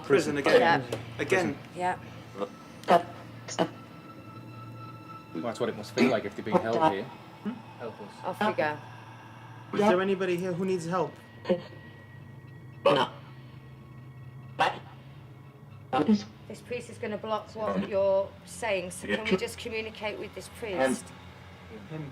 prison again. Yeah. Again. Yeah. Well, that's what it must feel like if they're being held here. Help us. Off we go. Is there anybody here who needs help? This priest is going to block what you're saying, so can we just communicate with this priest? Him.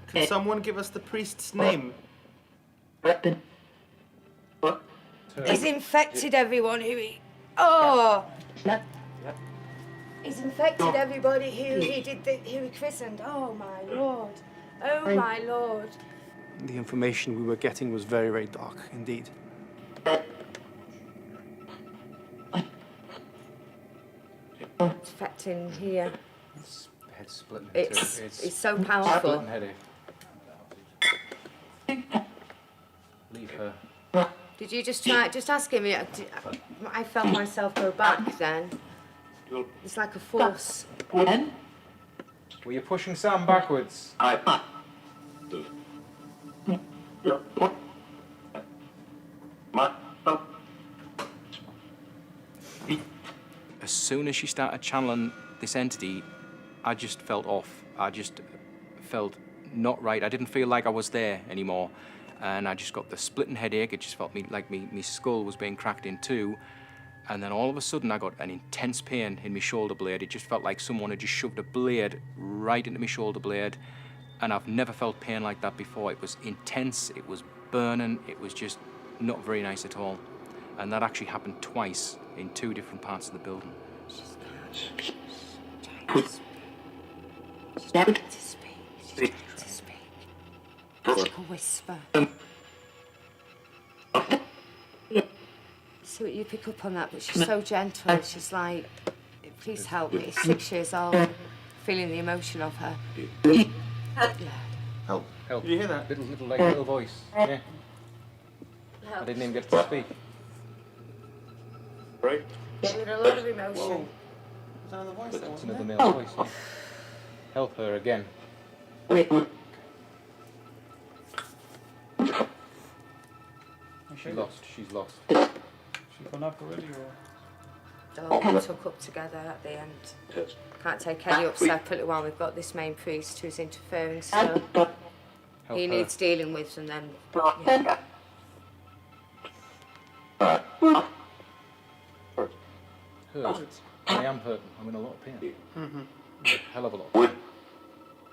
Can someone give us the priest's name? He's infected everyone who he... Oh! He's infected everybody who he christened. Oh my lord. Oh my lord. The information we were getting was very, very dark indeed. It's affecting here. His head's splitting. It's so powerful. Headache. Leave her. Did you just ask him? I felt myself go back then. It's like a force. Were you pushing Sam backwards? As soon as she started channeling this entity, I just felt off. I just felt not right. I didn't feel like I was there anymore. And I just got the splitting headache. It just felt like my skull was being cracked in two. And then all of a sudden I got an intense pain in my shoulder blade. It just felt like someone had just shoved a blade right into my shoulder blade. And I've never felt pain like that before. It was intense, it was burning, it was just not very nice at all. And that actually happened twice in 2 different parts of the building. She's trying to speak. It's like a whisper. See what you pick up on that, but she's so gentle. She's like, please help me. 6 years old, feeling the emotion of her. Yeah. Help. Help. Did you hear that? Little voice. Yeah. Help. I didn't even get to speak. Right. With a lot of emotion. Whoa. Is that another voice there, It's wasn't another it? male voice. Yeah. Help her again. She's lost. She's gone up already, or? All we took up together at the end. Can't take any up separately while we've got this main priest who's interfering still. Help He her. needs dealing with, and then, yeah. Hurt. I am hurting. I'm in a lot of pain. A hell of a lot of pain.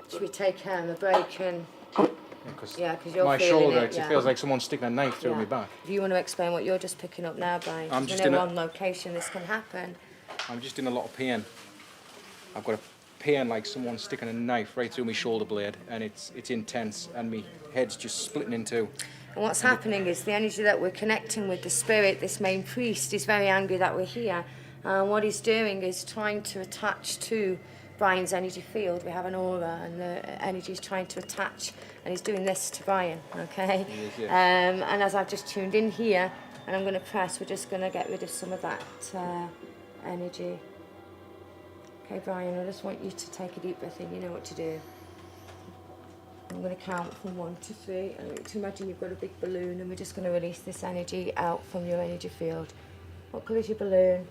Should we take a break and... Yeah, because you're my feeling shoulder, it, yeah. It feels like someone's sticking a knife through my back. If you want to explain what you're just picking up now, Brian, I'm because just we know in a- on location this can happen. I'm just in a lot of pain. I've got a pain like someone's sticking a knife right through my shoulder blade, and it's intense, and my head's just splitting in two. And what's happening is the energy that we're connecting with, the spirit, this main priest, is very angry that we're here. And what he's doing is trying to attach to Brian's energy field. We have an aura, and the energy is trying to attach, and he's doing this to Brian, okay? He is, yeah. And as I've just tuned in here, and I'm going to press, we're just going to get rid of some of that energy. Okay, Brian, I just want you to take a deep breath in. You know what to do. I'm going to count from 1 to 3. I want you to imagine you've got a big balloon, and we're just going to release this energy out from your energy field. What colour is your balloon?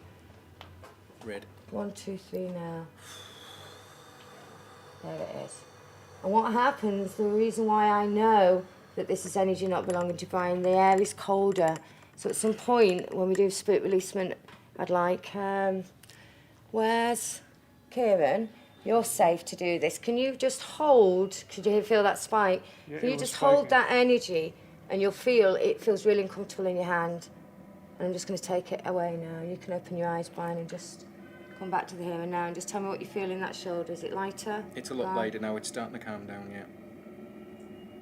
Red. 1, 2, 3 now. There it is. And what happens, the reason why I know that this is energy not belonging to Brian, the air is colder. So at some point, when we do spirit releasement, I'd like, where's Kieran? You're safe to do this. Can you just hold, could you feel that spike? Yeah, Can you it was just hold spiking. that energy, and you'll feel, it feels really uncomfortable in your hand. And I'm just going to take it away now. You can open your eyes, Brian, and just come back to the here and now, and just tell me what you feel in that shoulder. Is it lighter? It's a lot lighter now. It's starting to calm down, yeah.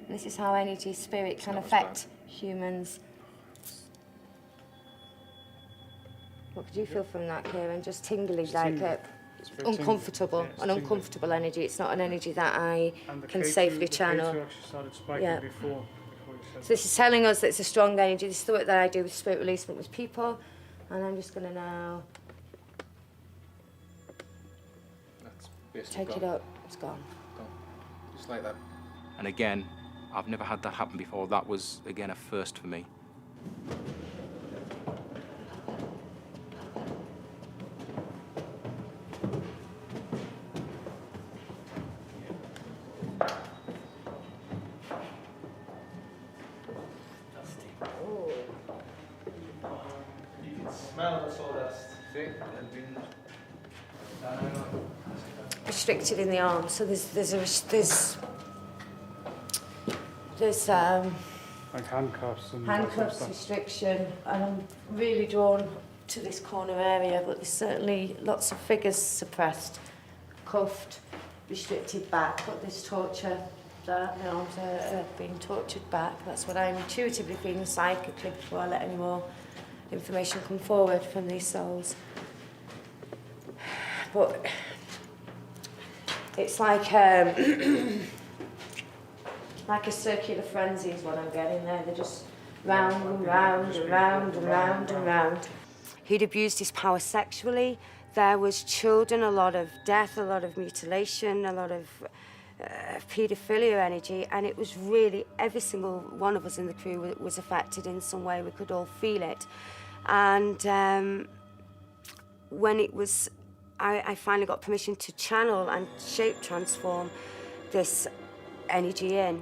This is how energy, spirit can not as affect humans. What could you feel from that, Kieran? Just tingly, like tingly. it. very Uncomfortable, tingly. Yeah, an it's uncomfortable energy. It's not an energy that I And the can K2 safely the channel. K2 actually started spiking Yeah. before you said So this is telling us that it's a strong energy. This is the work that I do with spirit releasement with people. And I'm just going to now That's basically take it gone. up. It's gone. Gone. Just like that. And again, I've never had that happen before. That was, again, a first for me. Smell the sawdust. Restricted in the arm, so there's Like handcuffs and handcuffs, stuff. restriction, and I'm really drawn to this corner area, but there's certainly lots of figures suppressed, cuffed, restricted back, but there's torture. That my arms are being tortured back. That's what I'm intuitively feeling psychically before I let any more information come forward from these souls. But it's like like a circular frenzy is what I'm getting there. They're just round and round and round and round and round. He'd abused his power sexually. There was children, a lot of death, a lot of mutilation, a lot of paedophilia energy, and it was really every single one of us in the crew was affected in some way. We could all feel it. And when it was, I finally got permission to channel and shape transform this energy in.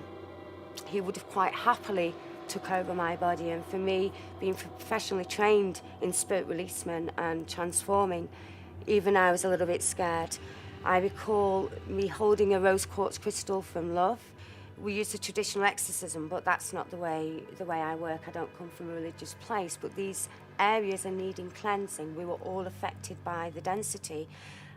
He would have quite happily took over my body, and for me, being professionally trained in spirit releasement and transforming, even I was a little bit scared. I recall me holding a rose quartz crystal from love. We use the traditional exorcism, but that's not the way I work. I don't come from a religious place, but these areas are needing cleansing. We were all affected by the density.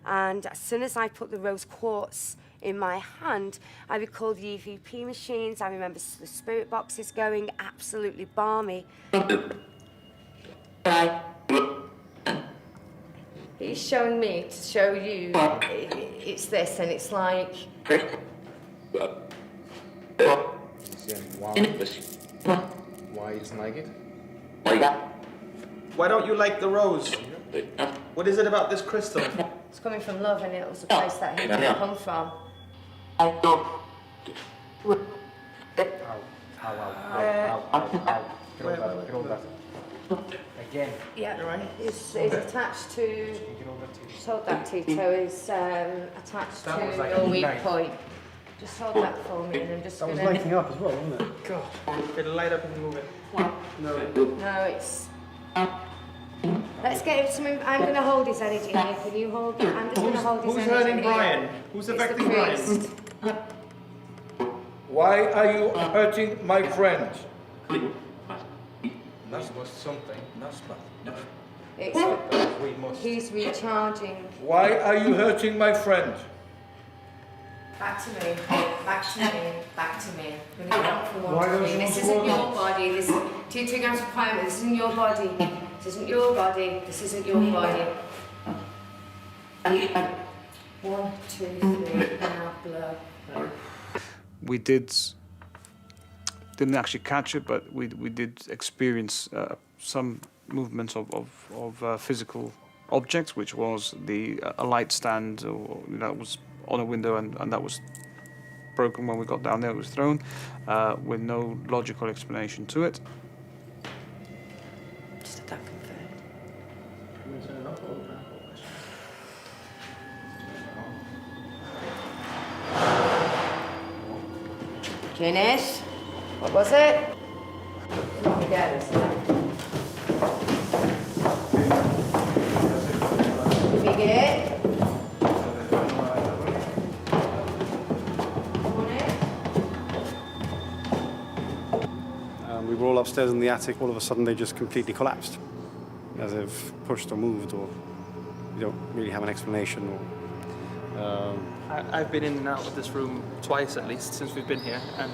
And as soon as I put the rose quartz in my hand, I recall the EVP machines. I remember the spirit boxes going absolutely balmy. He's showing me to show you it's this, and it's like... Why isn't like it? Why don't you like the rose? What is it about this crystal? It's coming from love, and it was a place that he didn't come from. Again. Yeah, right. It's attached to... Just hold that, Tito. Is attached to your weak point. Just hold that for me, and I'm just going to... That was lighting up as well, wasn't it? God. It'll light up and move it. No, it's... Let's get him some... I'm going to hold his energy here. Can you hold it? I'm just going to hold his Who's energy hurting here. Brian? Who's It's the affecting Brian? priest. Why are you hurting my friend? He's recharging. Why are you hurting my friend? Back to me. Back to me. Back to me. I'm going to get up for one to three. This isn't your body. This is 2 grams of requirement. This isn't your body. This isn't your body. This isn't your body. 1, 2, 3. Now blow. We didn't actually catch it, but we did experience some movements of physical objects, which was a light stand that was on a window, and that was broken when we got down there. It was thrown with no logical explanation to it. Just had that confirmed. Finish. What was it? Not again, isn't it? Big it. We were all upstairs in the attic. All of a sudden, they just completely collapsed, as if pushed or moved, or you don't really have an explanation. Or I've been in and out of this room twice at least since we've been here, and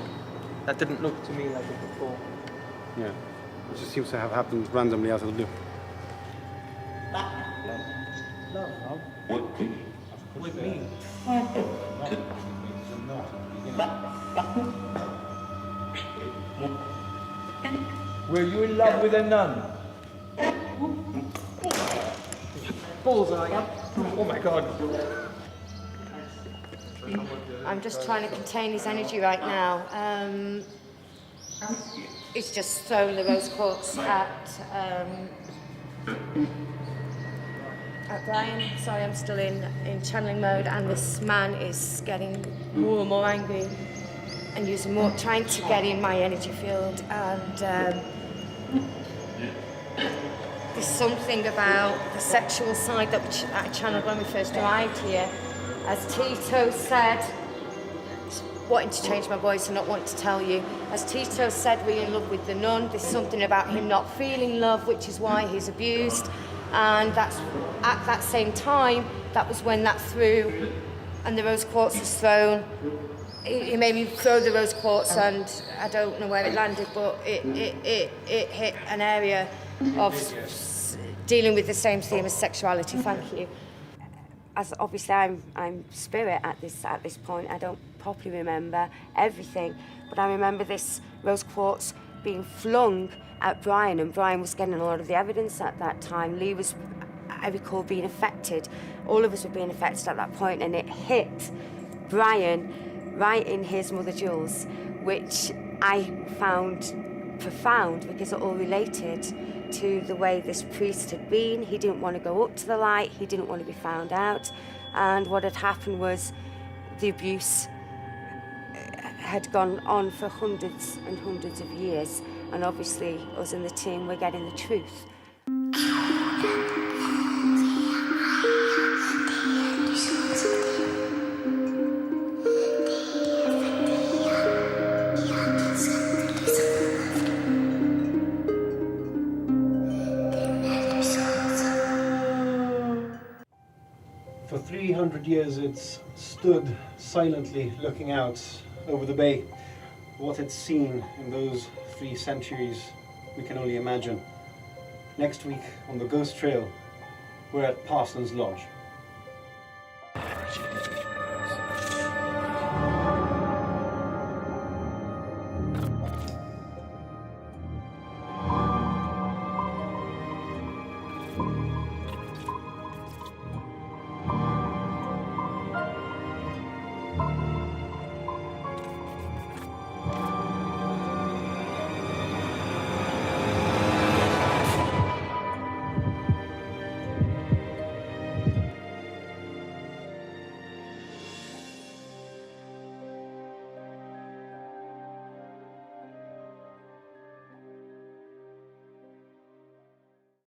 that didn't look to me like it before. yeah, it just seems to have happened randomly out of the blue. With me. Were you in love with a nun? Bullseye. Oh my God. I'm just trying to contain his energy right now. He's just thrown the rose quartz at Brian. Sorry, I'm still in channeling mode, and this man is getting more and more angry and using more, trying to get in my energy field. And there's something about the sexual side that I channeled when we first arrived here. As Tito said, wanting to change my voice and not want to tell you, as Tito said, we're in love with the nun. There's something about him not feeling love, which is why he's abused. And that's at that same time, that was when that threw, and the rose quartz was thrown. It made me throw the rose quartz, and I don't know where it landed, but it hit an area of dealing with the same theme as sexuality. Thank you. As obviously I'm spirit at this point. I don't properly remember everything, but I remember this rose quartz being flung at Brian, and Brian was getting a lot of the evidence at that time. Lee was, I recall, being affected. All of us were being affected at that point, and it hit Brian right in his mother jewels, which I found profound because it all related to the way this priest had been. He didn't want to go up to the light, he didn't want to be found out, and what had happened was the abuse had gone on for hundreds and hundreds of years, and obviously us in the team were getting the truth. For 300 years it's stood silently looking out over the bay. What it's seen in those 3 centuries, we can only imagine. Next week on the Ghost Trail, we're at Parsons Lodge.